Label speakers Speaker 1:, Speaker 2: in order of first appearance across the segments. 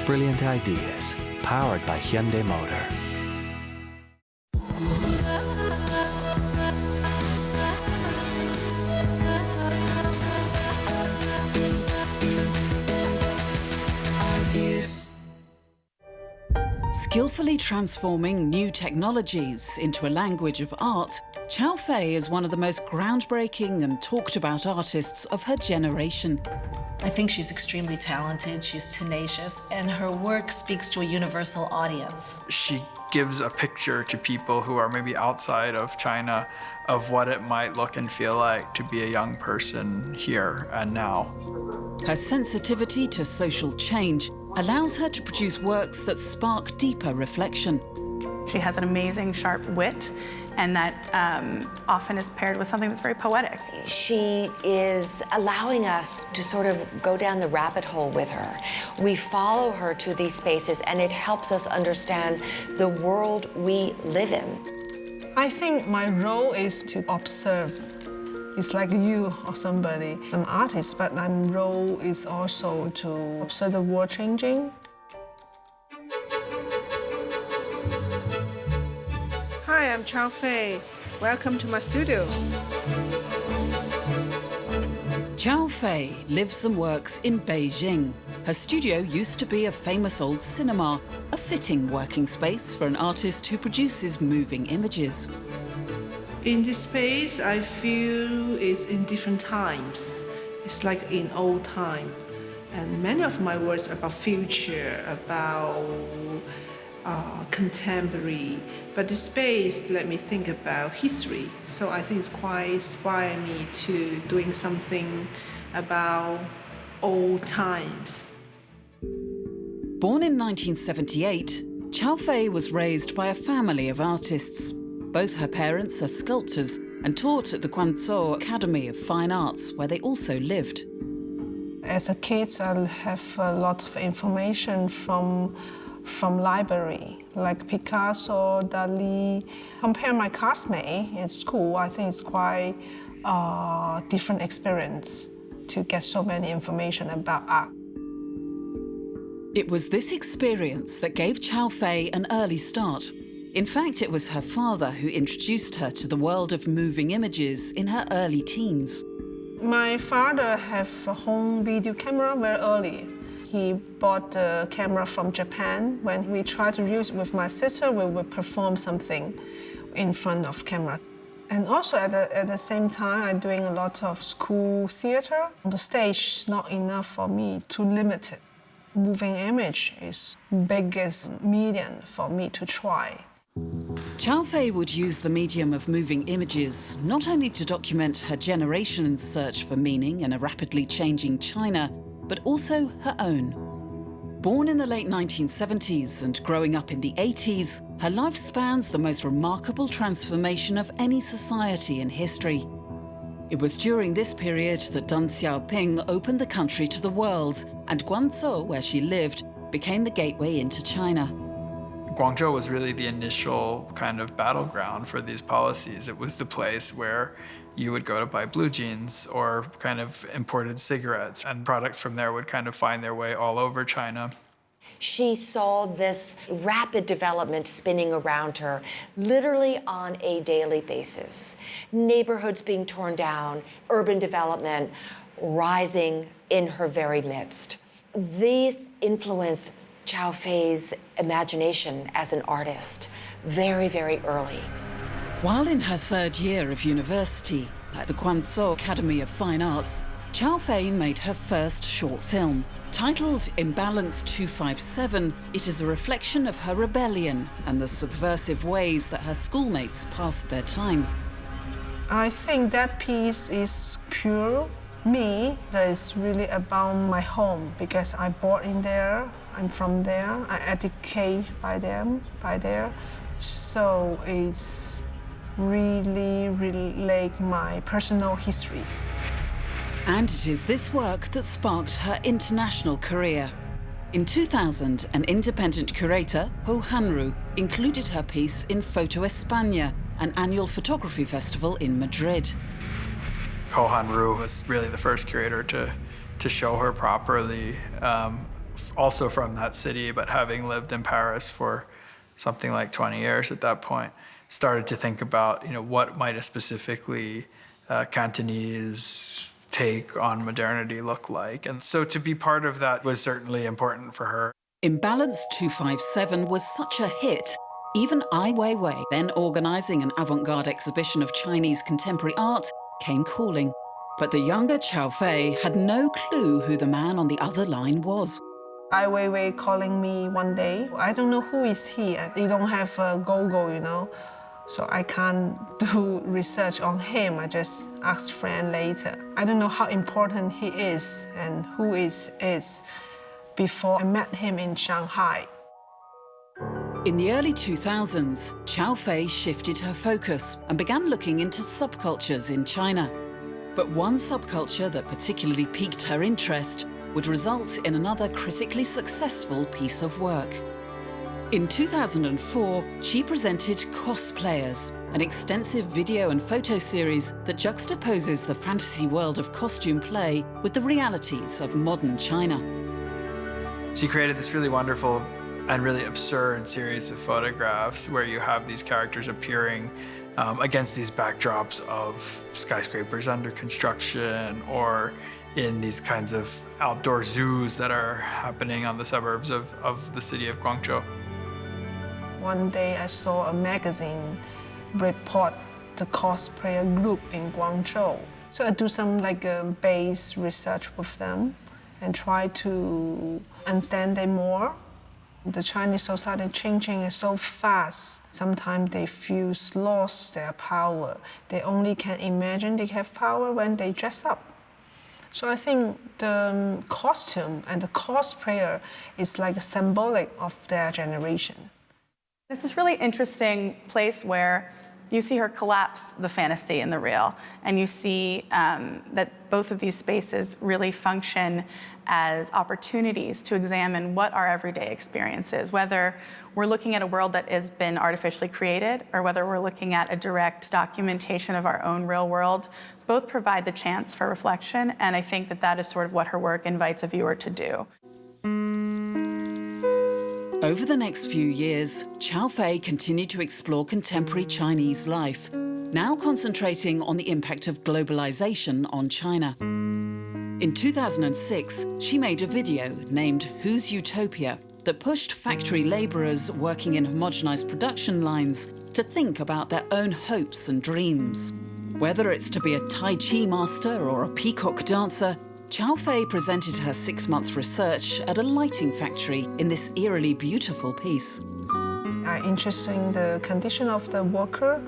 Speaker 1: brilliant ideas, powered by Hyundai Motor.
Speaker 2: Skillfully transforming new technologies into a language of art, Cao Fei is one of the most groundbreaking and talked about artists of her generation.
Speaker 3: I think she's extremely talented, she's tenacious, and her work speaks to a universal audience.
Speaker 4: She gives a picture to people who are maybe outside of China of what it might look and feel like to be a young person here and now.
Speaker 2: Her sensitivity to social change allows her to produce works that spark deeper reflection.
Speaker 5: She has an amazing, sharp wit, and that often is paired with something that's very poetic.
Speaker 6: She is allowing us to sort of go down the rabbit hole with her. We follow her to these spaces, and it helps us understand the world we live in.
Speaker 7: I think my role is to observe. It's like you or somebody, some artist, but my role is also to observe the world changing. Hi, I'm Cao Fei. Welcome to my studio.
Speaker 2: Cao Fei lives and works in Beijing. Her studio used to be a famous old cinema, a fitting working space for an artist who produces moving images.
Speaker 7: In this space, I feel it's in different times. It's like in old time. And many of my works are about future, about contemporary. But the space let me think about history. So I think it's quite inspired me to doing something about old times.
Speaker 2: Born in 1978, Cao Fei was raised by a family of artists. Both her parents are sculptors and taught at the Guangzhou Academy of Fine Arts, where they also lived.
Speaker 7: As a kid, I have a lot of information from library, like Picasso, Dali. Compare my classmate at school, I think it's quite a different experience to get so many information about art.
Speaker 2: It was this experience that gave Cao Fei an early start. In fact, it was her father who introduced her to the world of moving images in her early teens.
Speaker 7: My father had a home video camera very early. He bought the camera from Japan. When we tried to use it with my sister, we would perform something in front of camera. And also at the same time, I'm doing a lot of school theater. The stage is not enough for me to limit it. Moving image is biggest medium for me to try.
Speaker 2: Cao Fei would use the medium of moving images not only to document her generation's search for meaning in a rapidly changing China, but also her own. Born in the late 1970s and growing up in the 80s, her life spans the most remarkable transformation of any society in history. It was during this period that Deng Xiaoping opened the country to the world, and Guangzhou, where she lived, became the gateway into China.
Speaker 4: Guangzhou was really the initial kind of battleground for these policies. It was the place where you would go to buy blue jeans or kind of imported cigarettes, and products from there would kind of find their way all over China.
Speaker 6: She saw this rapid development spinning around her, literally on a daily basis. Neighborhoods being torn down, urban development rising in her very midst. These influenced Cao Fei's imagination as an artist very, very early.
Speaker 2: While in her third year of university at the Guangzhou Academy of Fine Arts, Cao Fei made her first short film. Titled Imbalance 257, it is a reflection of her rebellion and the subversive ways that her schoolmates passed their time.
Speaker 7: I think that piece is pure me. That is really about my home, because I born in there, I'm from there, I educate by there. So it's really relate my personal history.
Speaker 2: And it is this work that sparked her international career. In 2000, an independent curator, Ho Hanru, included her piece in Foto España, an annual photography festival in Madrid.
Speaker 4: Ho Hanru was really the first curator to show her properly also from that city, but having lived in Paris for something like 20 years at that point, started to think about, what might a specifically Cantonese take on modernity look like. And so to be part of that was certainly important for her.
Speaker 2: Imbalance 257 was such a hit. Even Ai Weiwei, then organising an avant-garde exhibition of Chinese contemporary art, came calling. But the younger Cao Fei had no clue who the man on the other line was.
Speaker 7: Ai Weiwei calling me one day. I don't know who is he. They don't have a go-go, So I can't do research on him. I just asked friend later. I don't know how important he is and who is before I met him in Shanghai.
Speaker 2: In the early 2000s, Cao Fei shifted her focus and began looking into subcultures in China. But one subculture that particularly piqued her interest would result in another critically successful piece of work. In 2004, she presented Cosplayers, an extensive video and photo series that juxtaposes the fantasy world of costume play with the realities of modern China.
Speaker 4: She created this really wonderful and really absurd series of photographs where you have these characters appearing against these backdrops of skyscrapers under construction or in these kinds of outdoor zoos that are happening on the suburbs of the city of Guangzhou.
Speaker 7: One day I saw a magazine report the cosplayer group in Guangzhou. So I do some base research with them and try to understand them more. The Chinese society changing so fast. Sometimes they feel lost their power. They only can imagine they have power when they dress up. So I think the costume and the cosplayer is like symbolic of their generation.
Speaker 5: This is really interesting place where you see her collapse the fantasy and the real, and you see that both of these spaces really function as opportunities to examine what our everyday experience is, whether we're looking at a world that has been artificially created or whether we're looking at a direct documentation of our own real world. Both provide the chance for reflection, and I think that that is sort of what her work invites a viewer to do.
Speaker 2: Over the next few years, Cao Fei continued to explore contemporary Chinese life, now concentrating on the impact of globalization on China. In 2006, she made a video named Who's Utopia that pushed factory laborers working in homogenized production lines to think about their own hopes and dreams. Whether it's to be a Tai Chi master or a peacock dancer, Cao Fei presented her 6-month research at a lighting factory in this eerily beautiful piece.
Speaker 7: I'm interested in the condition of the worker,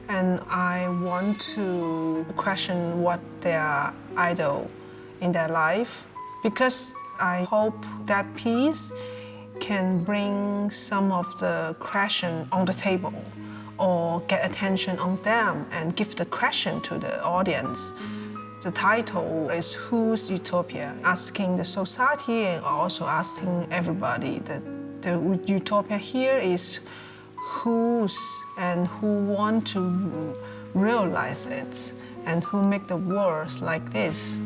Speaker 7: and I want to question what their idol in their life, because I hope that piece can bring some of the question on the table or get attention on them and give the question to the audience. The title is Who's Utopia? Asking the society and also asking everybody that the utopia here is who's and who want to realize it and who make the world like this.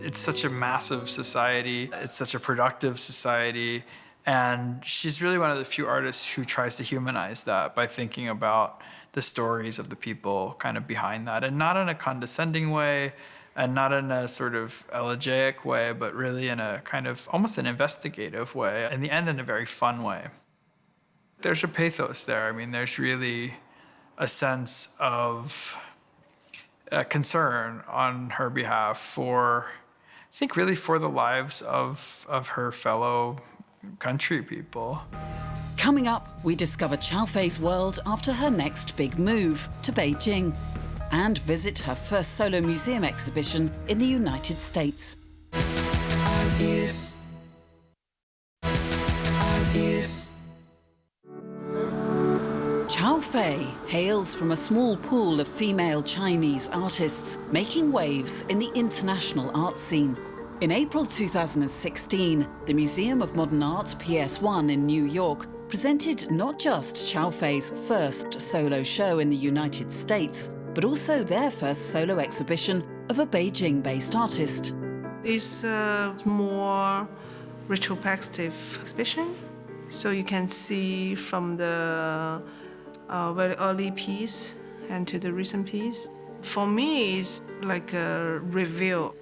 Speaker 4: It's such a massive society. It's such a productive society. And she's really one of the few artists who tries to humanize that by thinking about the stories of the people kind of behind that, and not in a condescending way and not in a sort of elegiac way, but really in a kind of almost an investigative way, in the end in a very fun way. There's a pathos there. I mean, there's really a sense of concern on her behalf for, I think really for the lives of her fellow country people.
Speaker 2: Coming up, we discover Cao Feis world after her next big move to Beijing and visit her first solo museum exhibition in the United States. Cao Fei hails from a small pool of female Chinese artists making waves in the international art scene. In April 2016, the Museum of Modern Art PS1 in New York presented not just Cao Fei's first solo show in the United States, but also their first solo exhibition of a Beijing-based artist.
Speaker 7: It's more retrospective exhibition. So you can see from the very early piece and to the recent piece. For me, it's like a review.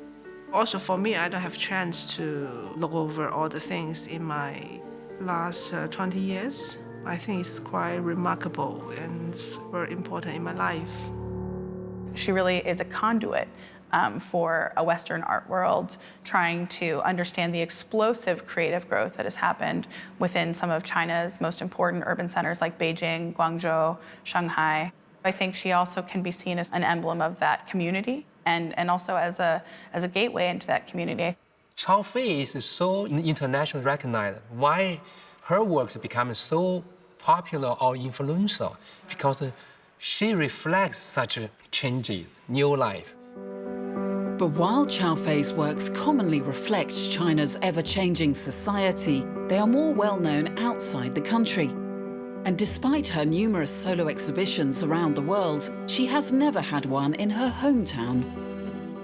Speaker 7: Also for me, I don't have chance to look over all the things in my last 20 years. I think it's quite remarkable and it's very important in my life.
Speaker 5: She really is a conduit for a Western art world trying to understand the explosive creative growth that has happened within some of China's most important urban centers like Beijing, Guangzhou, Shanghai. I think she also can be seen as an emblem of that community and also as a gateway into that community.
Speaker 8: Cao Fei is so internationally recognized. Why her works become so popular or influential? Because she reflects such changes, new life.
Speaker 2: But while Cao Fei's works commonly reflect China's ever-changing society, they are more well-known outside the country. And despite her numerous solo exhibitions around the world, she has never had one in her hometown.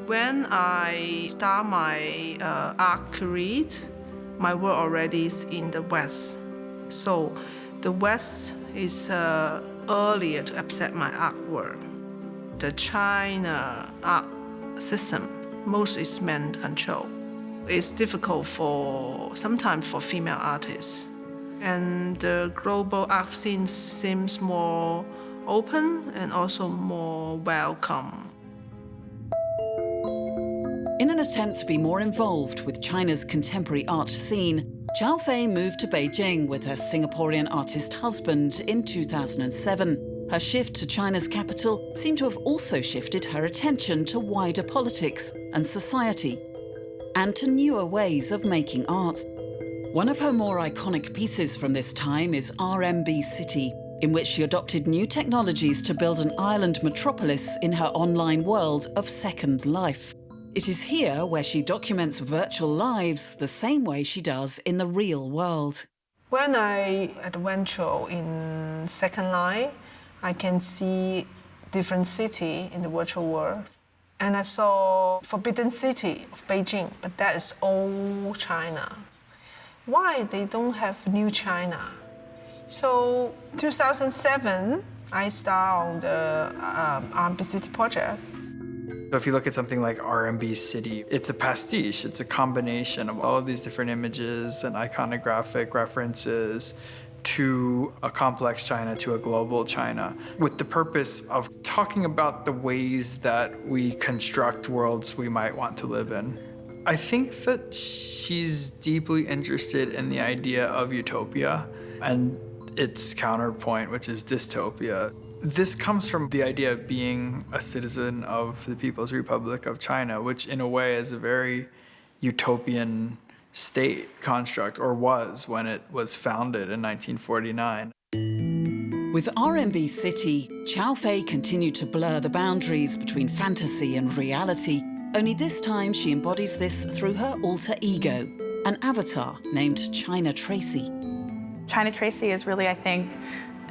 Speaker 7: When I start my art career, my work already is in the West. So the West is earlier to accept my artwork. The China art system, most is men control. It's difficult sometimes for female artists. And the global art scene seems more open and also more welcome.
Speaker 2: In an attempt to be more involved with China's contemporary art scene, Cao Fei moved to Beijing with her Singaporean artist husband in 2007. Her shift to China's capital seemed to have also shifted her attention to wider politics and society, and to newer ways of making art. One of her more iconic pieces from this time is RMB City, in which she adopted new technologies to build an island metropolis in her online world of Second Life. It is here where she documents virtual lives the same way she does in the real world.
Speaker 7: When I adventure in Second Life, I can see different city in the virtual world. And I saw Forbidden City of Beijing, but that is old China. Why they don't have new China? So 2007, I started the RMB City project.
Speaker 4: So if you look at something like RMB City, it's a pastiche. It's a combination of all of these different images and iconographic references to a complex China, to a global China, with the purpose of talking about the ways that we construct worlds we might want to live in. I think that she's deeply interested in the idea of utopia and its counterpoint, which is dystopia. This comes from the idea of being a citizen of the People's Republic of China, which in a way is a very utopian state construct, or was when it was founded in 1949.
Speaker 2: With RMB City, Cao Fei continued to blur the boundaries between fantasy and reality, only this time she embodies this through her alter ego, an avatar named China Tracy.
Speaker 5: China Tracy is really, I think,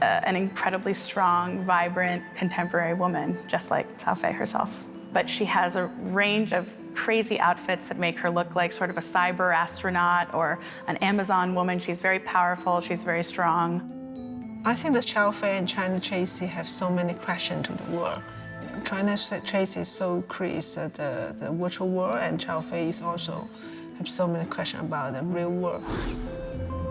Speaker 5: an incredibly strong, vibrant, contemporary woman, just like Cao Fei herself. But she has a range of crazy outfits that make her look like sort of a cyber astronaut or an Amazon woman. She's very powerful, she's very strong.
Speaker 7: I think that Cao Fei and China Tracy have so many questions to the world. China Tracy is so crazy the virtual world, and Cao Fei is also have so many questions about the real world.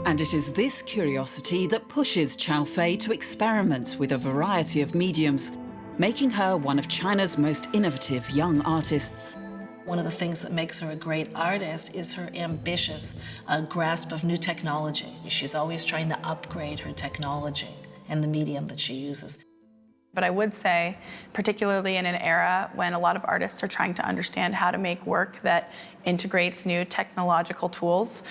Speaker 2: And it is this curiosity that pushes Cao Fei to experiment with a variety of mediums, making her one of China's most innovative young artists.
Speaker 3: One of the things that makes her a great artist is her ambitious grasp of new technology. She's always trying to upgrade her technology and the medium that she uses.
Speaker 5: But I would say, particularly in an era when a lot of artists are trying to understand how to make work that integrates new technological tools,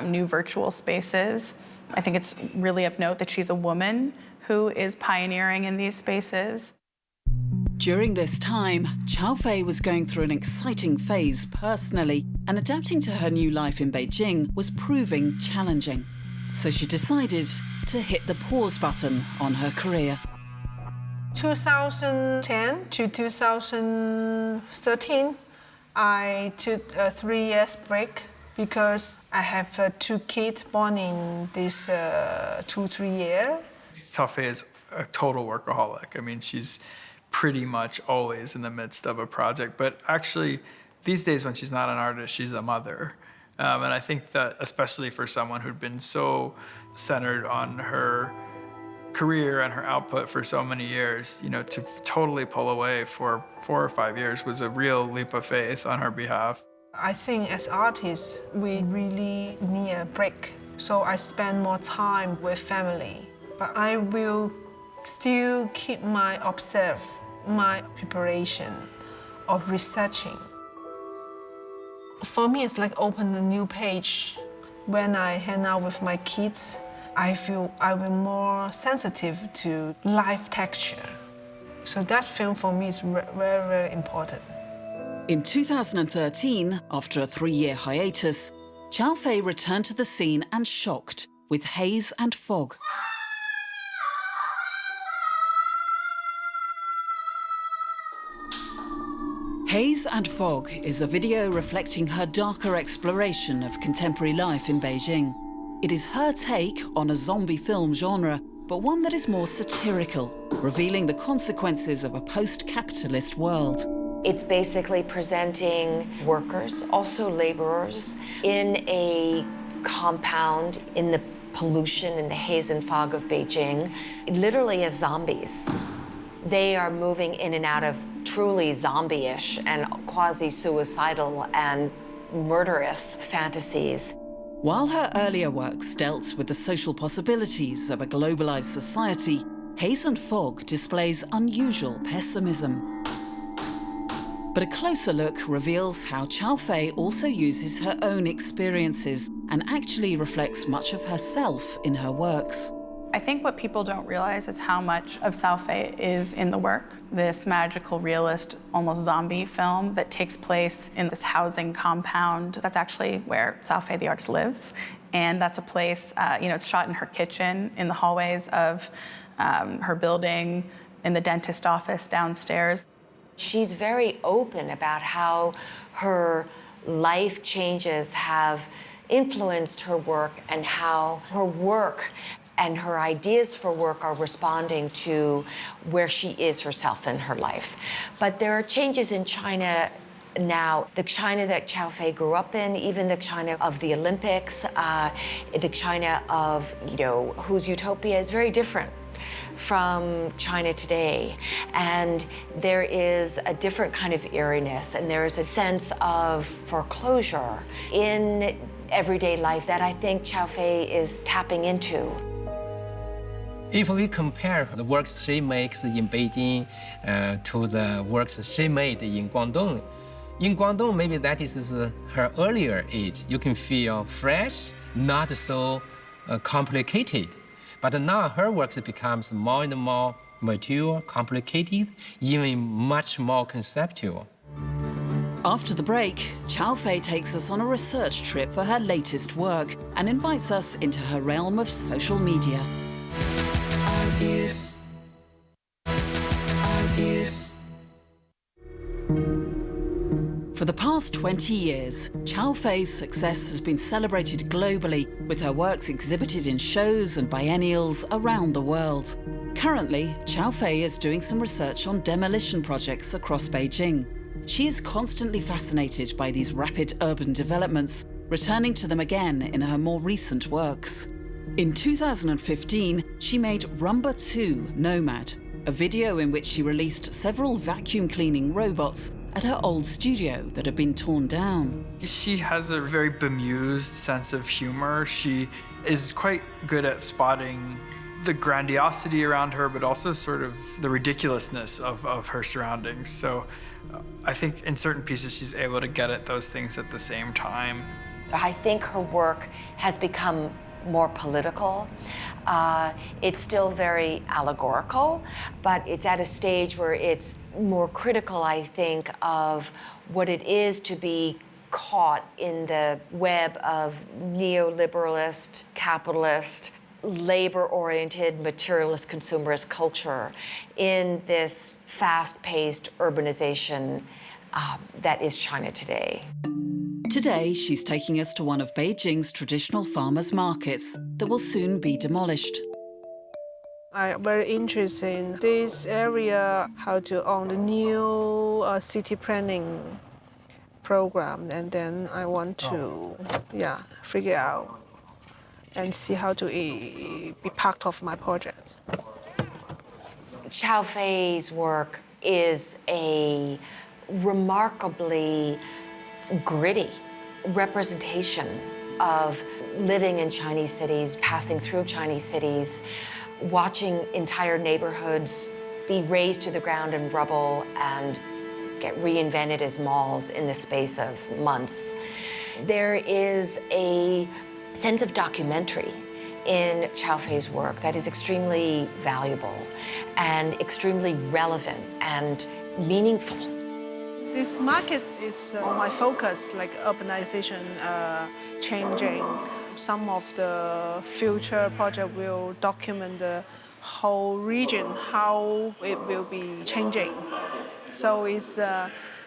Speaker 5: new virtual spaces, I think it's really of note that she's a woman who is pioneering in these spaces.
Speaker 2: During this time, Cao Fei was going through an exciting phase personally, and adapting to her new life in Beijing was proving challenging. So she decided to hit the pause button on her career.
Speaker 7: 2010 to 2013, I took a 3 years break because I have 2 kids born in this 2-3 years.
Speaker 4: Cao Fei is a total workaholic. I mean, she's pretty much always in the midst of a project. But actually, these days when she's not an artist, she's a mother. And I think that especially for someone who'd been so centered on her career and her output for so many years, you know, to totally pull away for 4 or 5 years was a real leap of faith on her behalf.
Speaker 7: I think as artists, we really need a break. So I spend more time with family. But I will still keep my my preparation of researching. For me, it's like open a new page. When I hang out with my kids, I feel I'm more sensitive to life texture. So that film for me is very, very important.
Speaker 2: In 2013, after a 3-year hiatus, Cao Fei returned to the scene and shocked with Haze and Fog. Haze and Fog is a video reflecting her darker exploration of contemporary life in Beijing. It is her take on a zombie film genre, but one that is more satirical, revealing the consequences of a post-capitalist world.
Speaker 6: It's basically presenting workers, also laborers, in a compound in the pollution, in the haze and fog of Beijing, literally as zombies. They are moving in and out of truly zombie-ish and quasi-suicidal and murderous fantasies.
Speaker 2: While her earlier works dealt with the social possibilities of a globalized society, Haze and Fog displays unusual pessimism. But a closer look reveals how Cao Fei also uses her own experiences and actually reflects much of herself in her works.
Speaker 5: I think what people don't realize is how much of Cao Fei is in the work. This magical realist, almost zombie film that takes place in this housing compound. That's actually where Cao Fei, the artist, lives. And that's a place, it's shot in her kitchen, in the hallways of her building, in the dentist office downstairs.
Speaker 6: She's very open about how her life changes have influenced her work and how her work and her ideas for work are responding to where she is herself in her life. But there are changes in China now, the China that Cao Fei grew up in, even the China of the Olympics, the China of, whose Utopia is very different from China today. And there is a different kind of eeriness, and there is a sense of foreclosure in everyday life that I think Cao Fei is tapping into.
Speaker 8: If we compare the works she makes in Beijing to the works she made in Guangdong, maybe that is her earlier age. You can feel fresh, not so complicated. But now her works becomes more and more mature, complicated, even much more conceptual.
Speaker 2: After the break, Cao Fei takes us on a research trip for her latest work and invites us into her realm of social media. For the past 20 years, Cao Fei's success has been celebrated globally, with her works exhibited in shows and biennials around the world. Currently, Cao Fei is doing some research on demolition projects across Beijing. She is constantly fascinated by these rapid urban developments, returning to them again in her more recent works. In 2015, she made Rumba 2 Nomad, a video in which she released several vacuum cleaning robots at her old studio that had been torn down.
Speaker 4: She has a very bemused sense of humor. She is quite good at spotting the grandiosity around her, but also sort of the ridiculousness of her surroundings. So I think in certain pieces, she's able to get at those things at the same time.
Speaker 6: I think her work has become more political. It's still very allegorical, but it's at a stage where it's more critical, I think, of what it is to be caught in the web of neoliberalist, capitalist, labor-oriented, materialist, consumerist culture in this fast-paced urbanization that is China today.
Speaker 2: Today, she's taking us to one of Beijing's traditional farmers' markets that will soon be demolished.
Speaker 7: I'm very interested in this area, how to own the new city planning program, and then I want to, figure out and see how to be part of my project.
Speaker 6: Cao Feis Work is a remarkably gritty representation of living in Chinese cities, passing through Chinese cities, watching entire neighborhoods be razed to the ground in rubble and get reinvented as malls in the space of months. There is a sense of documentary in Cao Feis work that is extremely valuable and extremely relevant and meaningful.
Speaker 7: This market is my focus, like urbanization changing. Some of the future project will document the whole region, how it will be changing. So it's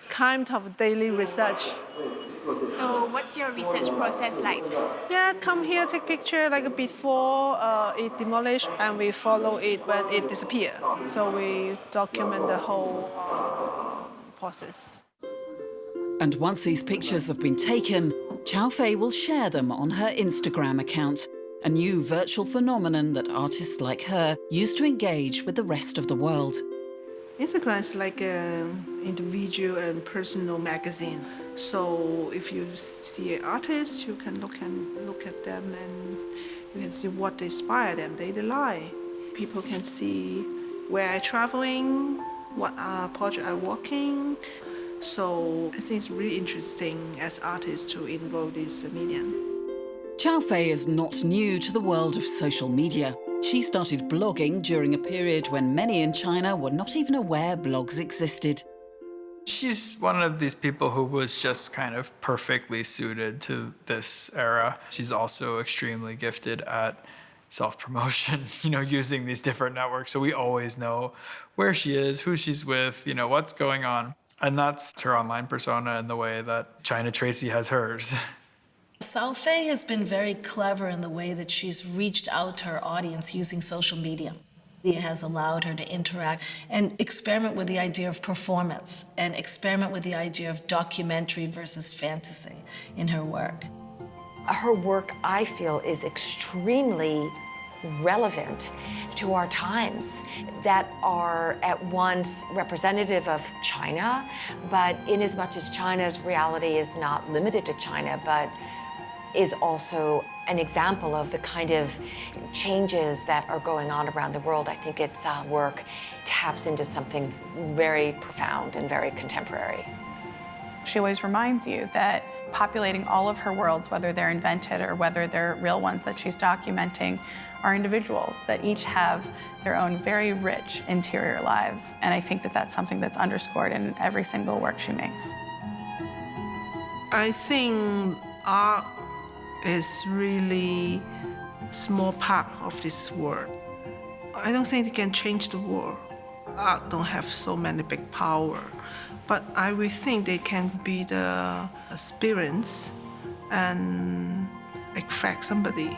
Speaker 7: kind of daily research.
Speaker 9: So what's your research process like?
Speaker 7: Yeah, come here, take picture like before it demolished, and we follow it when it disappears. So we document the whole process.
Speaker 2: And once these pictures have been taken, Cao Fei will share them on her Instagram account, a new virtual phenomenon that artists like her use to engage with the rest of the world.
Speaker 7: Instagram is like an individual and personal magazine. So if you see an artist, you can look at them and you can see what inspired them, daily life. People can see where I'm traveling, what project I'm working. So I think it's really interesting as artists to involve this medium.
Speaker 2: Cao Fei is not new to the world of social media. She started blogging during a period when many in China were not even aware blogs existed.
Speaker 4: She's one of these people who was just kind of perfectly suited to this era. She's also extremely gifted at self-promotion, using these different networks. So we always know where she is, who she's with, what's going on. And that's her online persona in the way that China Tracy has hers.
Speaker 3: Cao Fei has been very clever in the way that she's reached out to her audience using social media. It has allowed her to interact and experiment with the idea of performance and experiment with the idea of documentary versus fantasy in her work.
Speaker 6: Her work, I feel, is extremely relevant to our times that are at once representative of China, but inasmuch as China's reality is not limited to China, but is also an example of the kind of changes that are going on around the world. I think its work taps into something very profound and very contemporary.
Speaker 5: She always reminds you that populating all of her worlds, whether they're invented or whether they're real ones that she's documenting, are individuals that each have their own very rich interior lives. And I think that that's something that's underscored in every single work she makes.
Speaker 7: I think art is really a small part of this world. I don't think it can change the world. Art don't have so many big power, but I will think they can be the experience and affect somebody.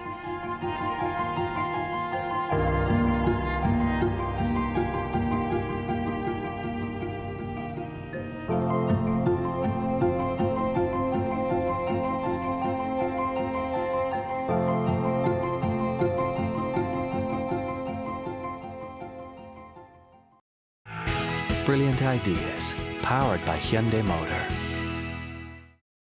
Speaker 1: Brilliant ideas, powered by Hyundai Motor.